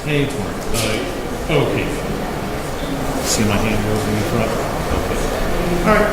Hey, okay. See my hand goes in the front? Okay. All right.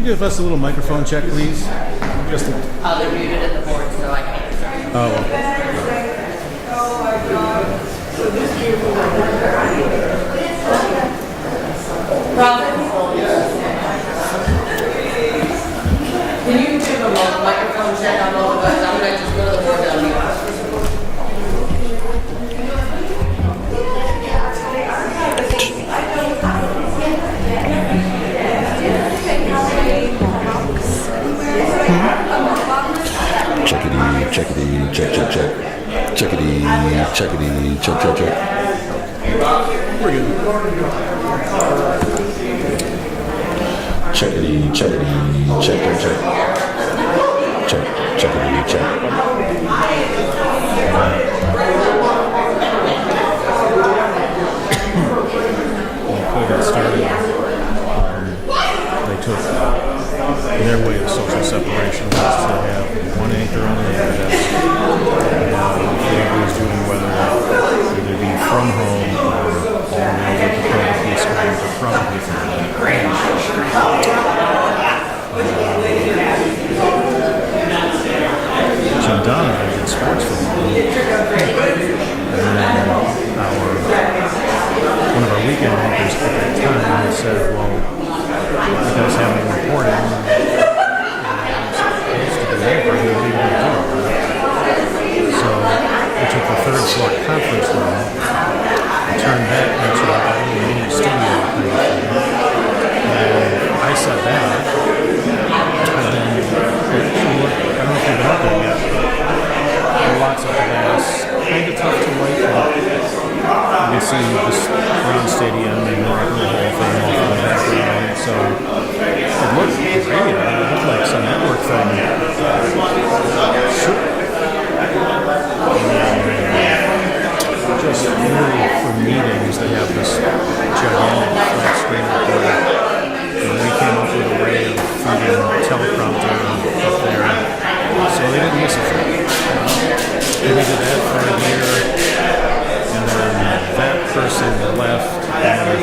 Give us a little microphone check, please. Just they're muted at the board, so I can't. Oh, okay. Oh my God. So this beautiful Can you give a microphone check on all of us? I'm going to just go to the board down here. Checkity, check, check, check. Checkity, checkity, check, check, check. We're good. Checkity, checkity, check, check, check. Check, checkity, check. When COVID started, they took their way of social separation was to have one anchor on the internet. Whoever was doing whether either be from home or all the way over to probably screens or probably from home. Jim Donna did sports from home. And then one of our weekend anchors at that time said, well, you guys haven't reported. So we took the third floor conference room and turned that into a mini studio. And I said that. And then, I don't know if you've been out there yet, but lots of glass, kind of tough to light up. You can see this round stadium and the whole thing all in the background. So it looked great. It looked like some network thing. Just really for meetings, they have this gigantic flat screen recorder. And we came up with a way of feeding teleprompter up there. So they didn't miss a thing. And we did that for a year. And then that person left. And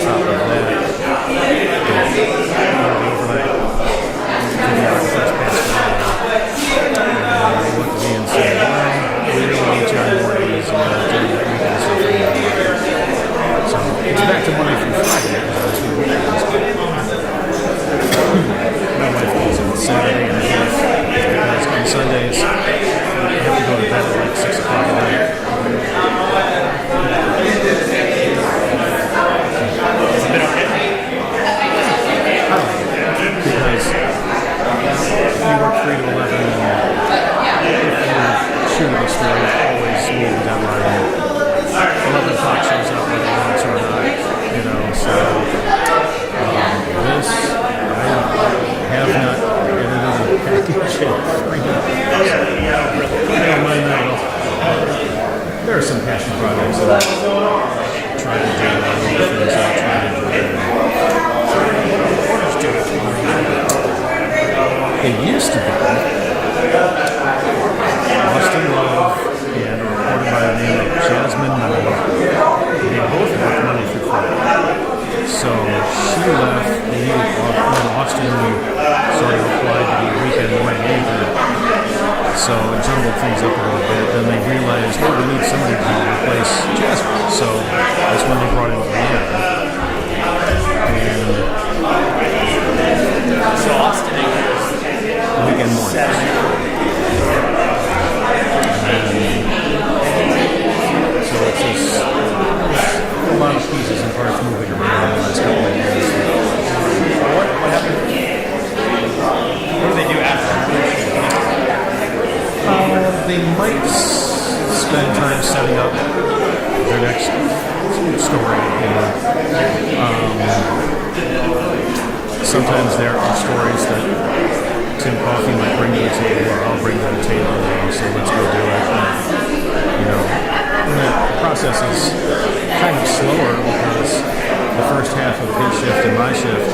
there are some passion projects that I try to do. Things I try to do. It used to be Austin Love and a reporter by the name of Jasmine Moore. They both worked Monday through Friday. So she left, when Austin sort of applied to be a weekend away agent. So it jumbled things up a little bit. Then they realized, oh, we need somebody to replace Jasmine. So that's when they brought in DeWine. And So Austin is weekend mornings. So it's just a lot of pieces and parts moving around in the last couple of years. what happened? What do they do after? They might spend time setting up their next story. Sometimes there are stories that Tim Coffey might bring to the table, or I'll bring to the table, and say, let's go do it. And the process is kind of slower because the first half of his shift and my shift,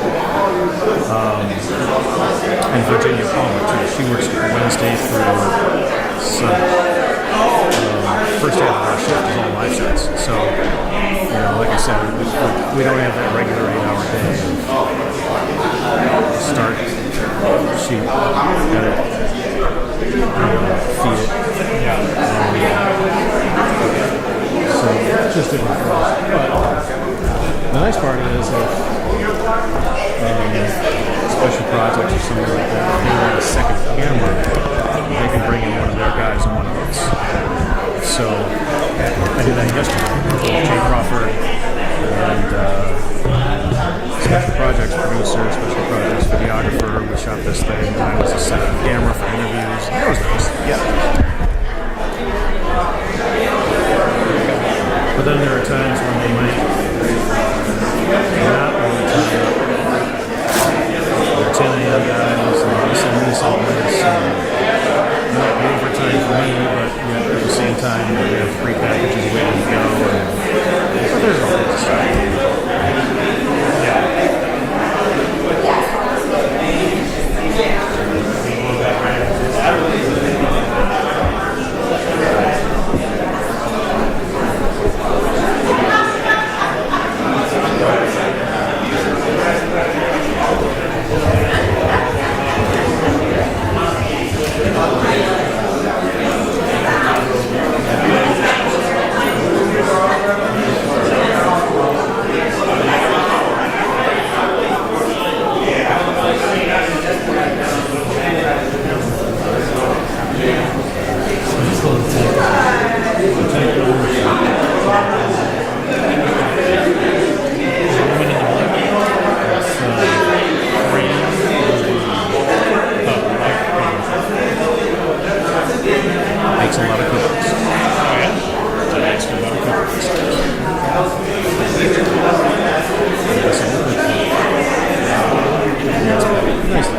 and Virginia Palmer too, she works Wednesday through Sunday. First half of our shift is all live shots. So, like I said, we don't have that regular 8-hour day. Start, shoot, edit, feed it. So it's just different for us. But the nice part is if special projects or something like that, if they want a second camera, they can bring in one of their guys and one of us. So I did that yesterday with Jay Crawford and special projects producer, special projects videographer. We shot this thing, and I was a second camera for interviews. That was nice. Yeah. But then there are times when they might not want to tie up. They're 10 a.m. guys, and they send me some minutes, and not pay overtime for me, but yet at the same time, we have free packages waiting to go. But there's all this stuff. Makes a lot of cookies. Oh yeah? It's an extra lot of cookies. That's a little bit nice.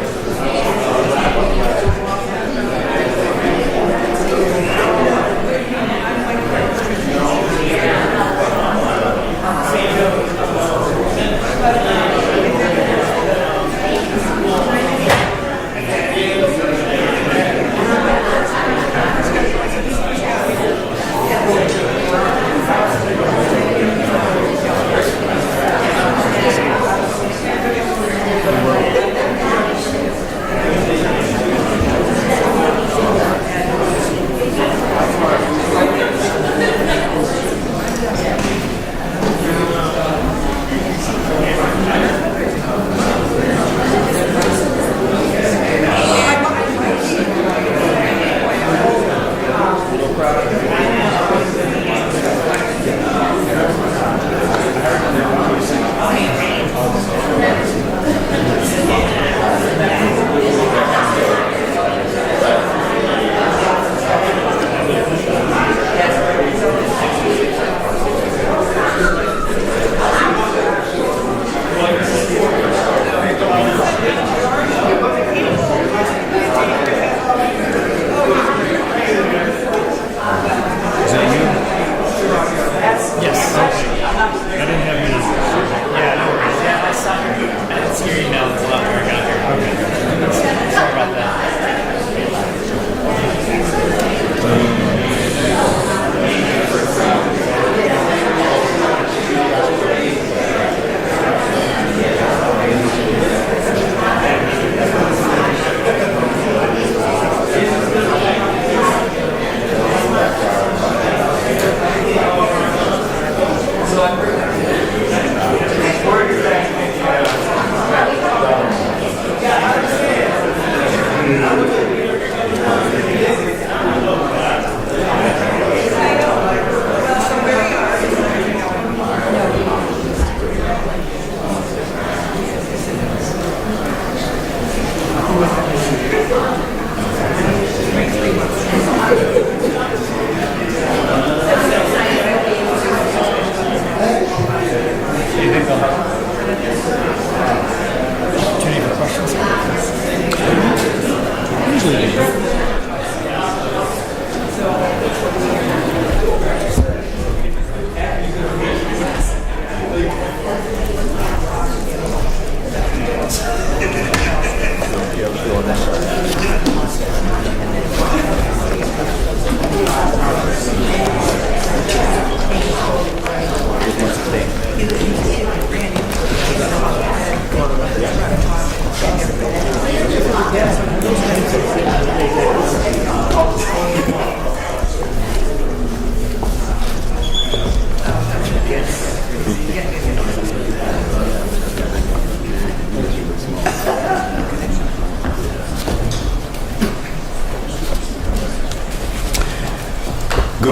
Good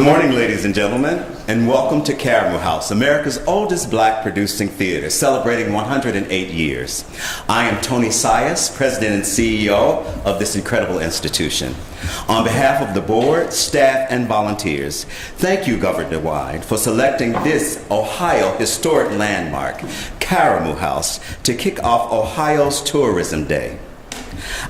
morning, ladies and gentlemen, and welcome to Karamu House, America's oldest black producing theater, celebrating 108 years. I am Tony Sias, President and CEO of this incredible institution. On behalf of the board, staff, and volunteers, thank you, Governor DeWine, for selecting this Ohio historic landmark, Karamu House, to kick off Ohio's Tourism Day.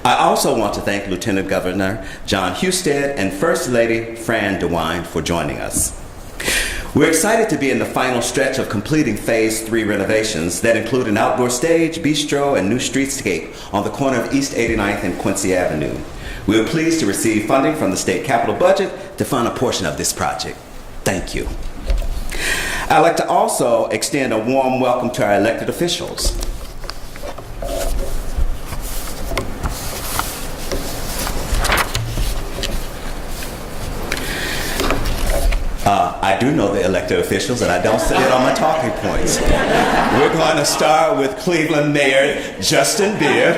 I also want to thank Lieutenant Governor Jon Husted and First Lady Fran DeWine for joining us. We're excited to be in the final stretch of completing Phase 3 renovations that include an outdoor stage, bistro, and new streetscape on the corner of East 89th and Quincy Avenue. We are pleased to receive funding from the state capital budget to fund a portion of this project. Thank you. I'd like to also extend a warm welcome to our elected officials. I do know the elected officials, and I don't say it on my talking points. We're going to start with Cleveland Mayor Justin Beer.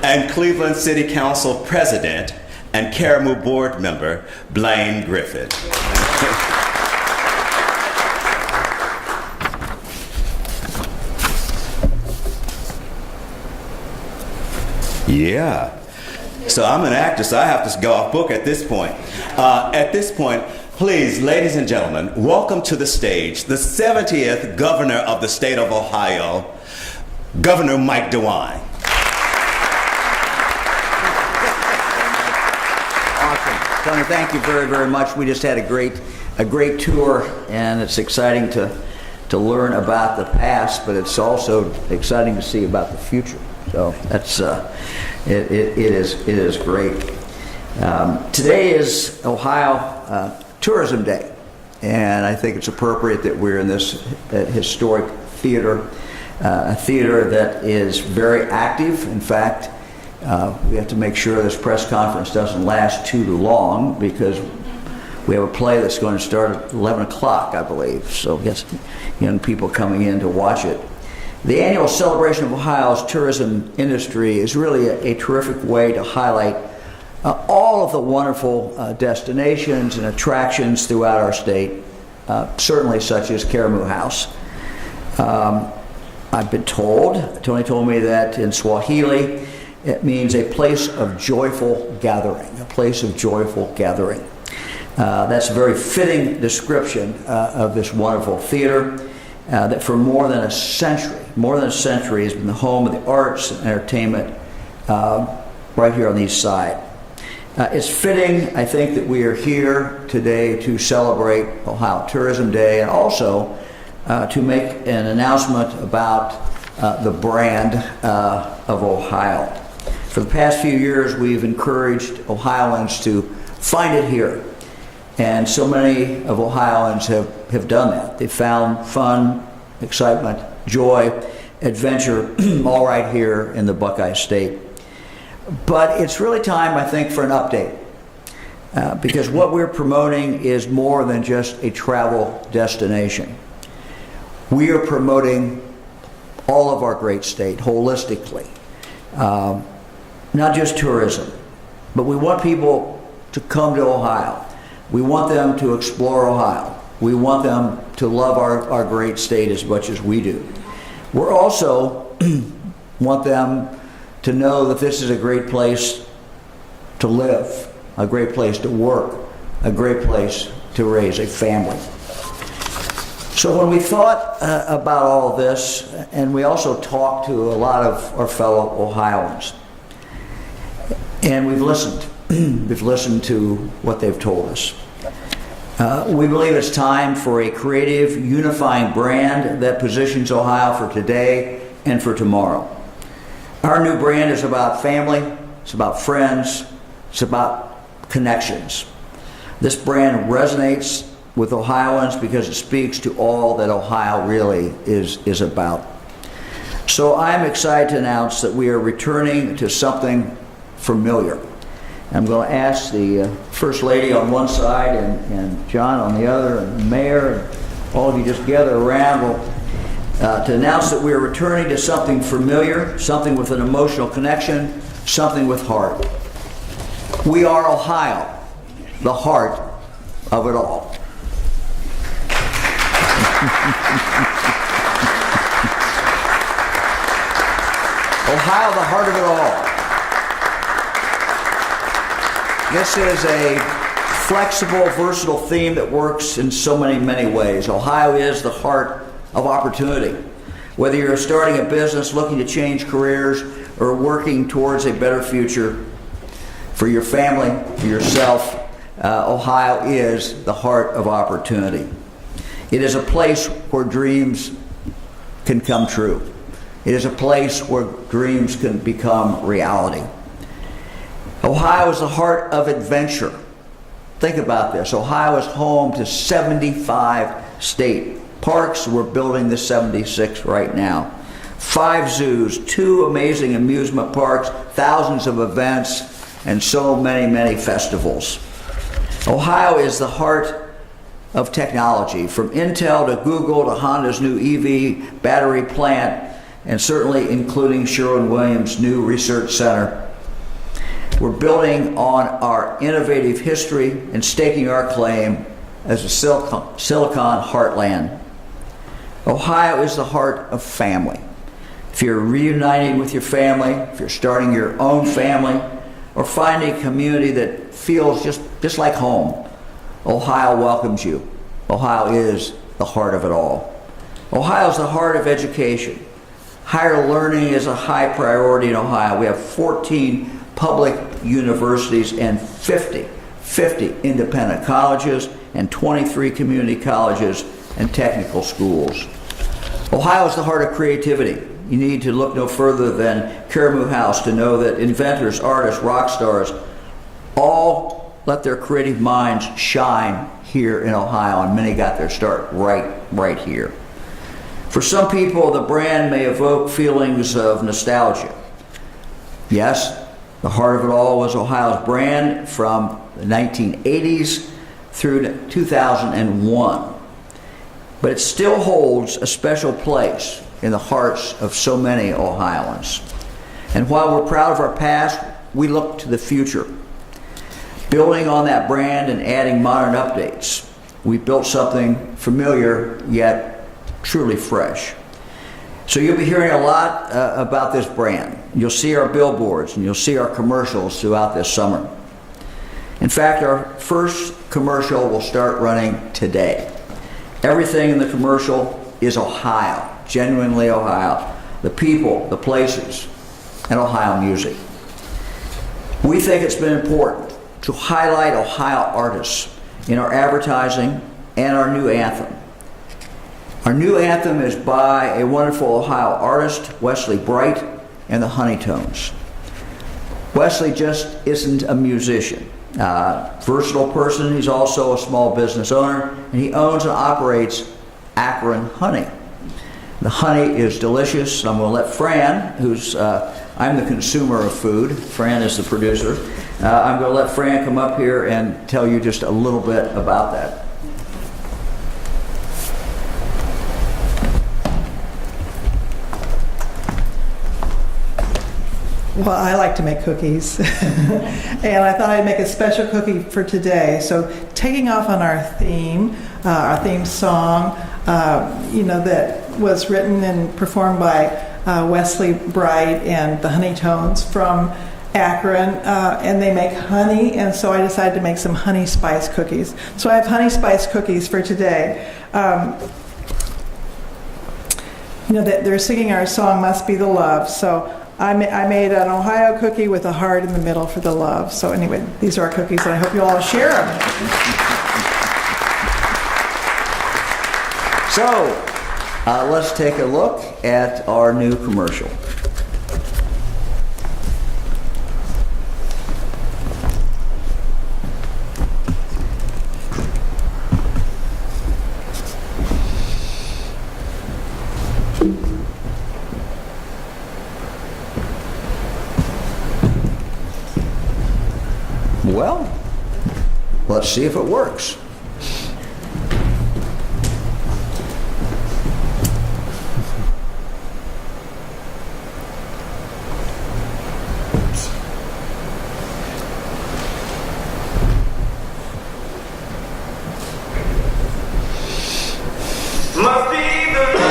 And Cleveland City Council President and Karamu Board Member Blaine Griffith. Yeah. So I'm an actor, so I have to go off book at this point. Please, ladies and gentlemen, welcome to the stage the 70th Governor of the state of Ohio, Governor Mike DeWine. Awesome. Tony, thank you very, very much. We just had a great tour, and it's exciting to learn about the past, but it's also exciting to see about the future. So that's it is great. Today is Ohio Tourism Day, and I think it's appropriate that we're in this historic theater, a theater that is very active. In fact, we have to make sure this press conference doesn't last too long because we have a play that's going to start at 11 o'clock, I believe. So yes, young people coming in to watch it. The annual celebration of Ohio's tourism industry is really a terrific way to highlight all of the wonderful destinations and attractions throughout our state, certainly such as Karamu House. I've been told, Tony told me that in Swahili, it means a place of joyful gathering, a place of joyful gathering. That's a very fitting description of this wonderful theater that for more than a century has been the home of the arts and entertainment right here on the east side. It's fitting, I think, that we are here today to celebrate Ohio Tourism Day and also to make an announcement about the brand of Ohio. For the past few years, we've encouraged Ohioans to find it here. And so many of Ohioans have done that. They've found fun, excitement, joy, adventure, all right here in the Buckeye State. But it's really time, I think, for an update. Because what we're promoting is more than just a travel destination. We are promoting all of our great state holistically. Not just tourism, but we want people to come to Ohio. We want them to explore Ohio. We want them to love our great state as much as we do. We also want them to know that this is a great place to live, a great place to work, a great place to raise a family. So when we thought about all of this, and we also talked to a lot of our fellow Ohioans, and we've listened. We've listened to what they've told us. We believe it's time for a creative, unifying brand that positions Ohio for today and for tomorrow. Our new brand is about family, it's about friends, it's about connections. This brand resonates with Ohioans because it speaks to all that Ohio really is about. So I'm excited to announce that we are returning to something familiar. I'm going to ask the First Lady on one side and John on the other, and the Mayor, and all of you just gather around to announce that we are returning to something familiar, something with an emotional connection, something with heart. We are Ohio, the heart of it all. Ohio, the heart of it all. This is a flexible, versatile theme that works in so many ways. Ohio is the heart of opportunity. Whether you're starting a business, looking to change careers, or working towards a better future for your family, for yourself, Ohio is the heart of opportunity. It is a place where dreams can come true. It is a place where dreams can become reality. Ohio is the heart of adventure. Think about this. Ohio is home to 75 state parks. We're building the 76th right now. 5 zoos, 2 amazing amusement parks, thousands of events, and so many festivals. Ohio is the heart of technology, from Intel to Google to Honda's new EV battery plant, and certainly including Sherwin-Williams' new research center. We're building on our innovative history and staking our claim as a Silicon heartland. Ohio is the heart of family. If you're reuniting with your family, if you're starting your own family, or finding a community that feels just like home, Ohio welcomes you. Ohio is the heart of it all. Ohio is the heart of education. Higher learning is a high priority in Ohio. We have 14 public universities and 50 independent colleges and 23 community colleges and technical schools. Ohio is the heart of creativity. You need to look no further than Karamu House to know that inventors, artists, rock stars, all let their creative minds shine here in Ohio, and many got their start right here. For some people, the brand may evoke feelings of nostalgia. Yes, the heart of it all was Ohio's brand from the 1980s through 2001. But it still holds a special place in the hearts of so many Ohioans. And while we're proud of our past, we look to the future. Building on that brand and adding modern updates, we built something familiar yet truly fresh. So you'll be hearing a lot about this brand. You'll see our billboards and you'll see our commercials throughout this summer. In fact, our first commercial will start running today. Everything in the commercial is Ohio, genuinely Ohio. The people, the places, and Ohio music. We think it's been important to highlight Ohio artists in our advertising and our new anthem. Our new anthem is by a wonderful Ohio artist, Wesley Bright and the Honeytones. Wesley just isn't a musician. Versatile person, he's also a small business owner, and he owns and operates Akron Honey. The honey is delicious. I'm going to let Fran, I'm the consumer of food. Fran is the producer. I'm going to let Fran come up here and tell you just a little bit about that. Well, I like to make cookies, and I thought I'd make a special cookie for today. So, taking off on our theme song, that was written and performed by Wesley Bright and the Honeytones from Akron, and they make honey, and so I decided to make some honey spice cookies. So I have honey spice cookies for today. That they're singing our song, Must Be the Love. So I made an Ohio cookie with a heart in the middle for the love. So anyway, these are our cookies, and I hope you all share them. So, let's take a look at our new commercial. Let's see if it works. Must be the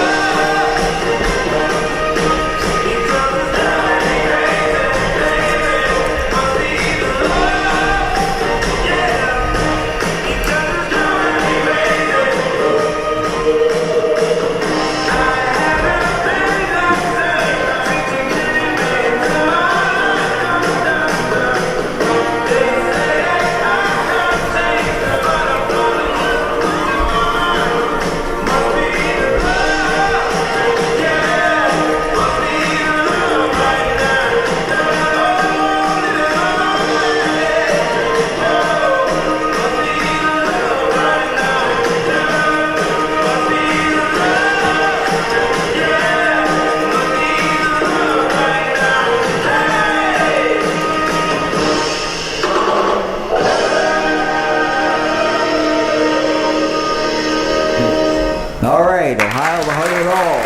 All right, Ohio, the heart of it all.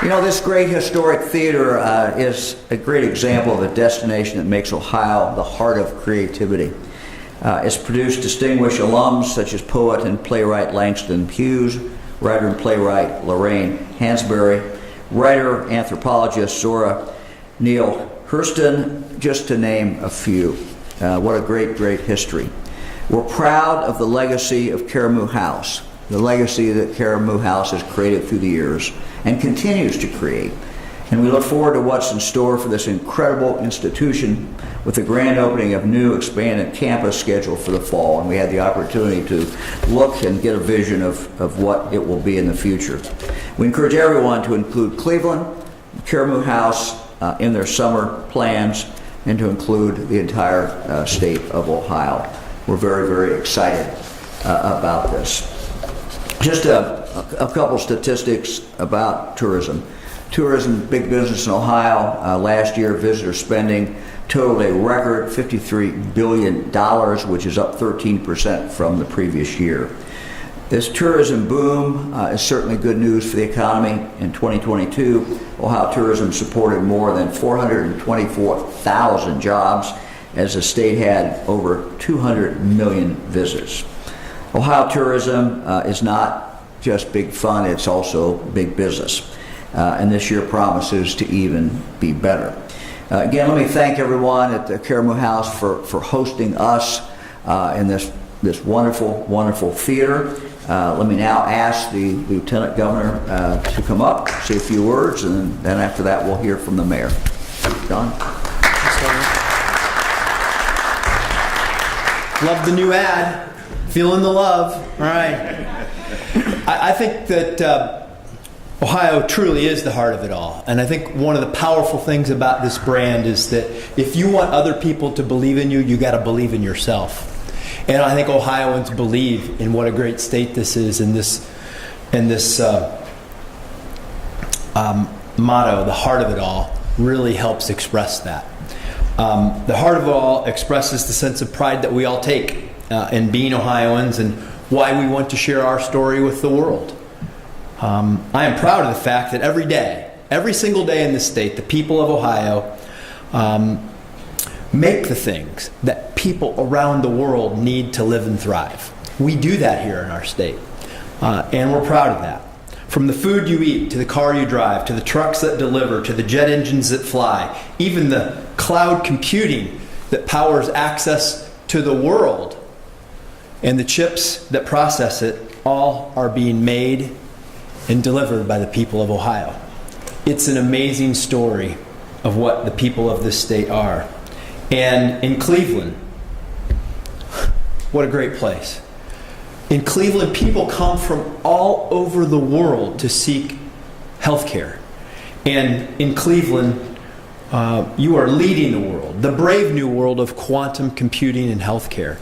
You know, this great historic theater is a great example of a destination that makes Ohio the heart of creativity. It's produced distinguished alums such as poet and playwright Langston Hughes, writer and playwright Lorraine Hansberry, writer, anthropologist Zora Neale Hurston, just to name a few. What a great, great history. We're proud of the legacy of Karamu House, the legacy that Karamu House has created through the years and continues to create. And we look forward to what's in store for this incredible institution with the grand opening of new expanded campus scheduled for the fall. And we had the opportunity to look and get a vision of what it will be in the future. We encourage everyone to include Cleveland, Karamu House in their summer plans, and to include the entire state of Ohio. We're very, very excited about this. Just a couple statistics about tourism. Tourism, big business in Ohio. Last year, visitor spending totaled a record $53 billion, which is up 13% from the previous year. This tourism boom is certainly good news for the economy. In 2022, Ohio tourism supported more than 424,000 jobs, as the state had over 200 million visits. Ohio tourism is not just big fun, it's also big business. And this year promises to even be better. Again, let me thank everyone at the Karamu House for hosting us in this wonderful, wonderful theater. Let me now ask the Lieutenant Governor to come up, say a few words, and then after that we'll hear from the Mayor. Jon? Love the new ad. Feeling the love. All right. I think that Ohio truly is the heart of it all. And I think one of the powerful things about this brand is that if you want other people to believe in you, you got to believe in yourself. And I think Ohioans believe in what a great state this is, and this motto, the heart of it all, really helps express that. The heart of it all expresses the sense of pride that we all take in being Ohioans and why we want to share our story with the world. I am proud of the fact that every day, every single day in this state, the people of Ohio make the things that people around the world need to live and thrive. We do that here in our state, and we're proud of that. From the food you eat, to the car you drive, to the trucks that deliver, to the jet engines that fly, even the cloud computing that powers access to the world, and the chips that process it, all are being made and delivered by the people of Ohio. It's an amazing story of what the people of this state are. And in Cleveland, what a great place. In Cleveland, people come from all over the world to seek health care. And in Cleveland, you are leading the world, the brave new world of quantum computing and healthcare.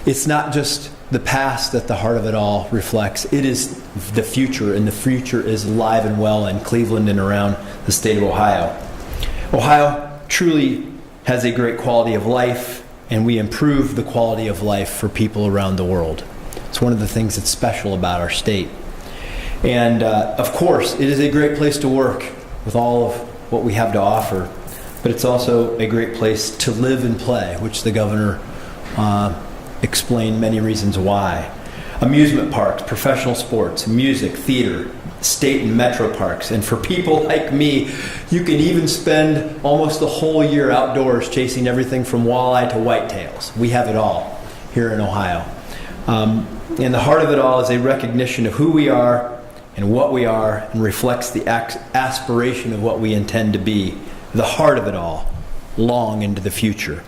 It's not just the past that the heart of it all reflects. It is the future, and the future is alive and well in Cleveland and around the state of Ohio. Ohio truly has a great quality of life, and we improve the quality of life for people around the world. It's one of the things that's special about our state. And of course, it is a great place to work with all of what we have to offer, but it's also a great place to live and play, which the governor explained many reasons why. Amusement parks, professional sports, music, theater, state and metro parks. And for people like me, you can even spend almost the whole year outdoors chasing everything from walleye to whitetails. We have it all here in Ohio. And the heart of it all is a recognition of who we are and what we are, and reflects the aspiration of what we intend to be, the heart of it all, long into the future.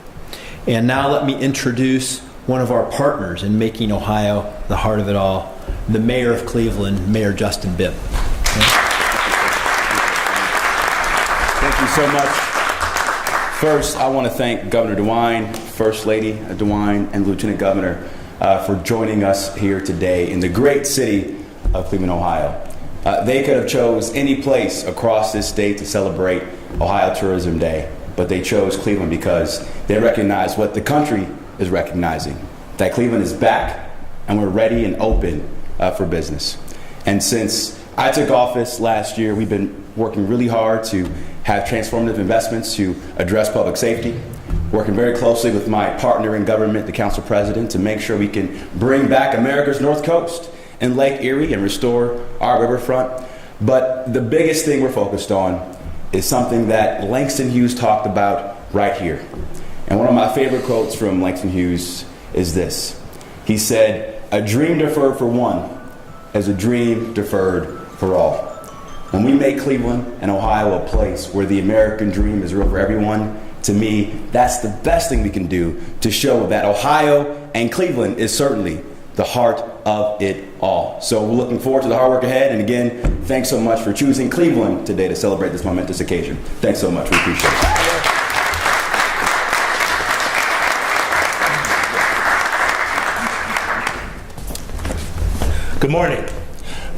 And now let me introduce one of our partners in making Ohio the heart of it all, the Mayor of Cleveland, Mayor Justin Bibb. Thank you so much. First, I want to thank Governor DeWine, First Lady DeWine, and Lieutenant Governor for joining us here today in the great city of Cleveland, Ohio. They could have chose any place across this state to celebrate Ohio Tourism Day, but they chose Cleveland because they recognize what the country is recognizing, that Cleveland is back and we're ready and open for business. And since I took office last year, we've been working really hard to have transformative investments to address public safety, working very closely with my partner in government, the Council President, to make sure we can bring back America's North Coast and Lake Erie and restore our riverfront. But the biggest thing we're focused on is something that Langston Hughes talked about right here. And one of my favorite quotes from Langston Hughes is this. He said, "A dream deferred for one is a dream deferred for all." When we make Cleveland and Ohio a place where the American dream is real for everyone, to me, that's the best thing we can do to show that Ohio and Cleveland is certainly the heart of it all. So we're looking forward to the hard work ahead. And again, thanks so much for choosing Cleveland today to celebrate this momentous occasion. Thanks so much. We appreciate it. Good morning.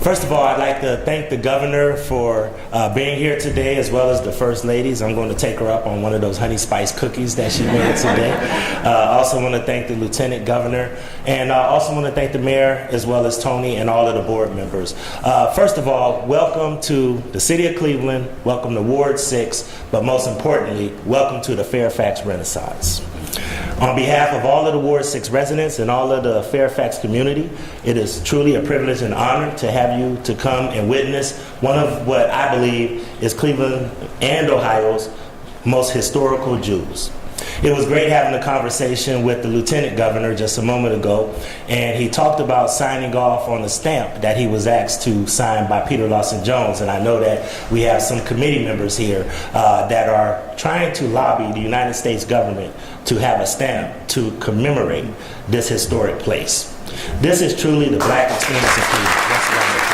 First of all, I'd like to thank the governor for being here today, as well as the first ladies. I'm going to take her up on one of those honey spice cookies that she made today. I also want to thank the lieutenant governor, and I also want to thank the mayor, as well as Tony and all of the board members. First of all, welcome to the city of Cleveland, welcome to Ward 6, but most importantly, welcome to the Fairfax Renaissance. On behalf of all of the Ward 6 residents and all of the Fairfax community, it is truly a privilege and honor to have you to come and witness one of what I believe is Cleveland and Ohio's most historical jewels. It was great having a conversation with the lieutenant governor just a moment ago, and he talked about signing off on the stamp that he was asked to sign by Peter Lawson Jones. And I know that we have some committee members here that are trying to lobby the United States government to have a stamp to commemorate this historic place. This is truly the black experience in Cleveland. That's what I'm gonna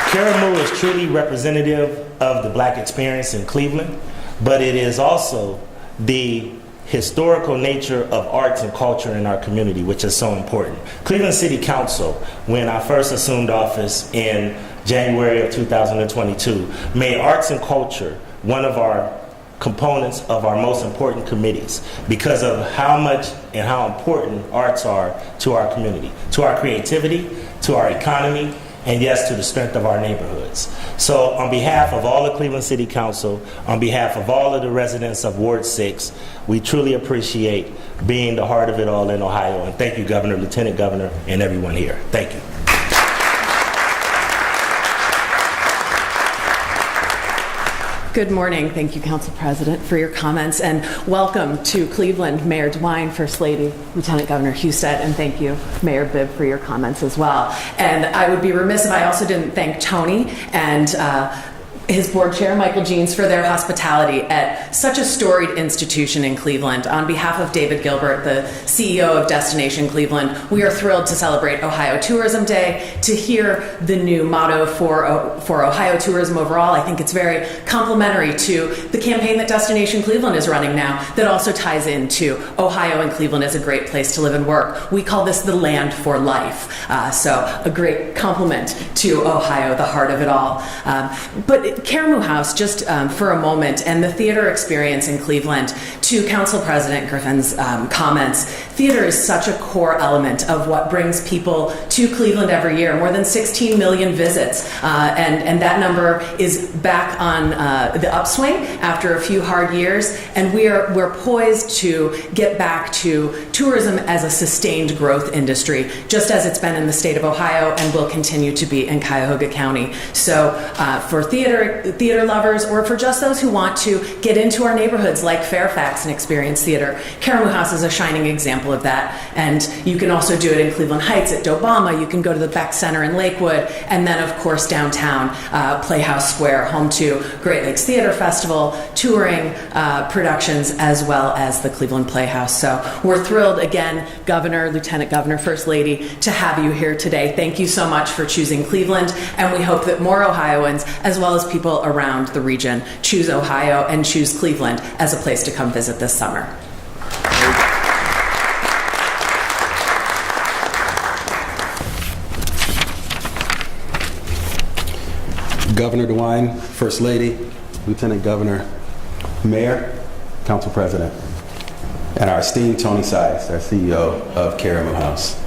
Karamu is truly representative of the black experience in Cleveland, but it is also the historical nature of arts and culture in our community, which is so important. Cleveland City Council, when I first assumed office in January of 2022, made arts and culture one of our components of our most important committees because of how much and how important arts are to our community, to our creativity, to our economy, and yes, to the strength of our neighborhoods. So on behalf of all the Cleveland City Council, on behalf of all of the residents of Ward 6, we truly appreciate being the heart of it all in Ohio. And thank you, Governor, Lieutenant Governor, and everyone here. Thank you. Good morning. Thank you, Council President, for your comments, and welcome to Cleveland, Mayor DeWine, First Lady, Lieutenant Governor Husted, and thank you, Mayor Bibb, for your comments as well. And I would be remiss if I also didn't thank Tony and his board chair, Michael Jeans, for their hospitality at such a storied institution in Cleveland. On behalf of David Gilbert, the CEO of Destination Cleveland, we are thrilled to celebrate Ohio Tourism Day, to hear the new motto for Ohio tourism overall. I think it's very complementary to the campaign that Destination Cleveland is running now that also ties into Ohio and Cleveland as a great place to live and work. We call this the land for life. So a great compliment to Ohio, the heart of it all. But Karamu House, just for a moment, and the theater experience in Cleveland, to Council President Griffin's comments, theater is such a core element of what brings people to Cleveland every year. More than 16 million visits, and that number is back on the upswing after a few hard years, and we're poised to get back to tourism as a sustained growth industry, just as it's been in the state of Ohio and will continue to be in Cuyahoga County. So for theater lovers, or for just those who want to get into our neighborhoods like Fairfax and experience theater, Karamu House is a shining example of that. And you can also do it in Cleveland Heights at Dobama. You can go to the Beck Center in Lakewood, and then of course downtown, Playhouse Square, home to Great Lakes Theater Festival, touring productions, as well as the Cleveland Playhouse. So we're thrilled again, Governor, Lieutenant Governor, First Lady, to have you here today. Thank you so much for choosing Cleveland, and we hope that more Ohioans, as well as people around the region, choose Ohio and choose Cleveland as a place to come visit this summer. Governor DeWine, First Lady, Lieutenant Governor, Mayor, Council President, and our esteemed Tony Sias, our CEO of Karamu House.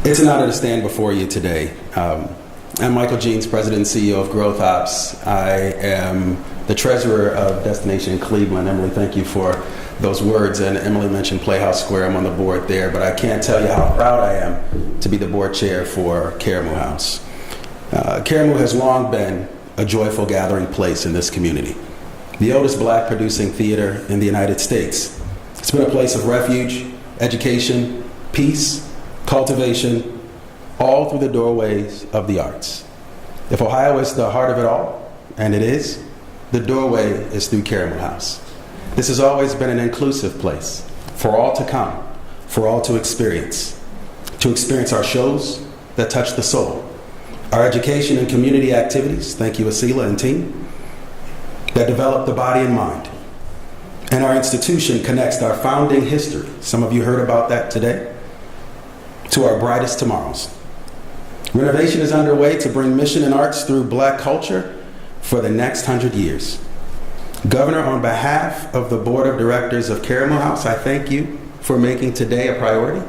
It's an honor to stand before you today. I'm Michael Jeans, President and CEO of Growth Ops. I am the treasurer of Destination Cleveland. Emily, thank you for those words. And Emily mentioned Playhouse Square. I'm on the board there, but I can't tell you how proud I am to be the board chair for Karamu House. Karamu has long been a joyful gathering place in this community. The oldest black producing theater in the United States. It's been a place of refuge, education, peace, cultivation, all through the doorways of the arts. If Ohio is the heart of it all, and it is, the doorway is through Karamu House. This has always been an inclusive place for all to come, for all to experience our shows that touch the soul, our education and community activities, thank you Asila and team, that develop the body and mind. And our institution connects our founding history, some of you heard about that today, to our brightest tomorrows. Renovation is underway to bring mission and arts through black culture for the next 100 years. Governor, on behalf of the Board of Directors of Karamu House, I thank you for making today a priority.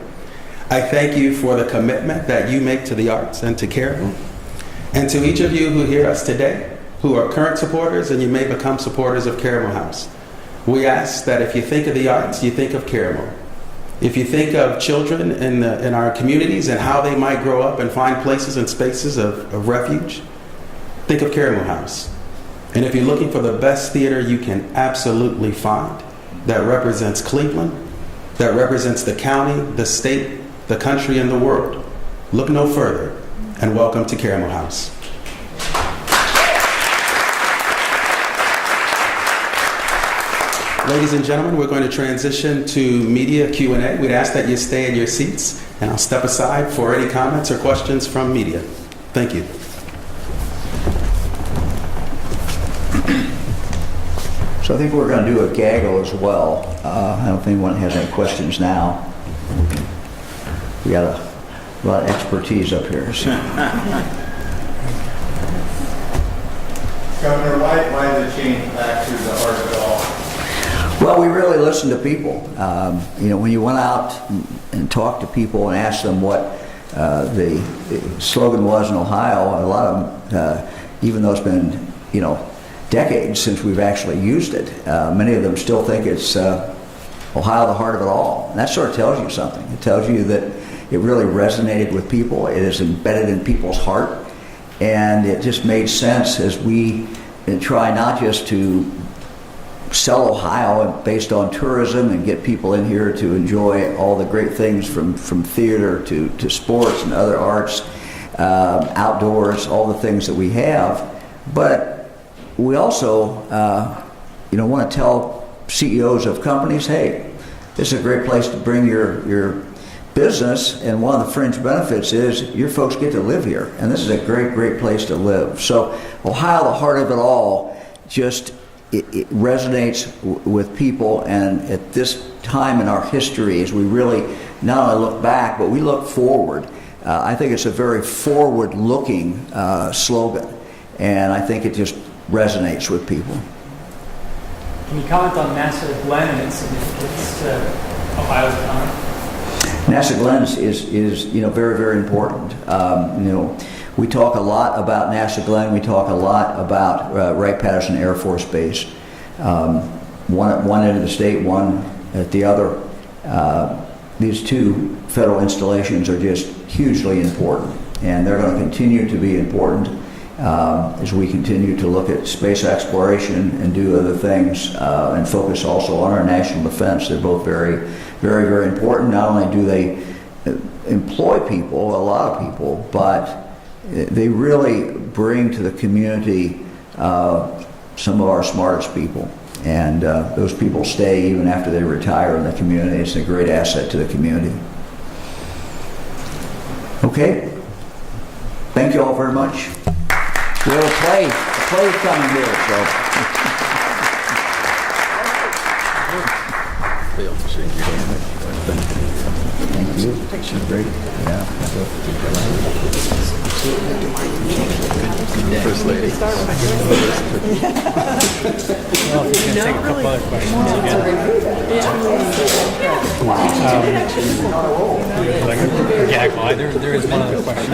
I thank you for the commitment that you make to the arts and to Karamu. And to each of you who hear us today, who are current supporters and you may become supporters of Karamu House, we ask that if you think of the arts, you think of Karamu. If you think of children in our communities and how they might grow up and find places and spaces of refuge, think of Karamu House. And if you're looking for the best theater you can absolutely find that represents Cleveland, that represents the county, the state, the country, and the world, look no further, and welcome to Karamu House. Ladies and gentlemen, we're going to transition to media Q&A. We'd ask that you stay in your seats, and I'll step aside for any comments or questions from media. Thank you. So I think we're going to do a gaggle as well. I don't think anyone has any questions now. We got a lot of expertise up here. So. Governor, why the change back to the heart of it all? Well, we really listen to people. When you went out and talked to people and asked them what the slogan was in Ohio, a lot of them, even though it's been, decades since we've actually used it, many of them still think it's Ohio, the heart of it all. And that sort of tells you something. It tells you that it really resonated with people. It is embedded in people's heart. And it just made sense as we try not just to sell Ohio based on tourism and get people in here to enjoy all the great things from theater to sports and other arts, outdoors, all the things that we have. But we also, want to tell CEOs of companies, hey, this is a great place to bring your business, and one of the fringe benefits is your folks get to live here, and this is a great place to live. So Ohio, the heart of it all, just it resonates with people, and at this time in our history, as we really not only look back, but we look forward, I think it's a very forward-looking slogan, and I think it just resonates with people. Can you comment on NASA Glen and its significance to Ohio's economy? NASA Glen is very, very important. We talk a lot about NASA Glen. We talk a lot about Wright-Patterson Air Force Base. One at one end of the state, one at the other. These two federal installations are just hugely important, and they're going to continue to be important as we continue to look at space exploration and do other things and focus also on our national defense. They're both very, very, very important. Not only do they employ people, a lot of people, but they really bring to the community some of our smartest people. And those people stay even after they retire in the community. It's a great asset to the community. Okay. Thank you all very much. We have a play coming here, so. Thank you. Great. Yeah. First lady. Well, if you can take a couple other questions again. There is one other question.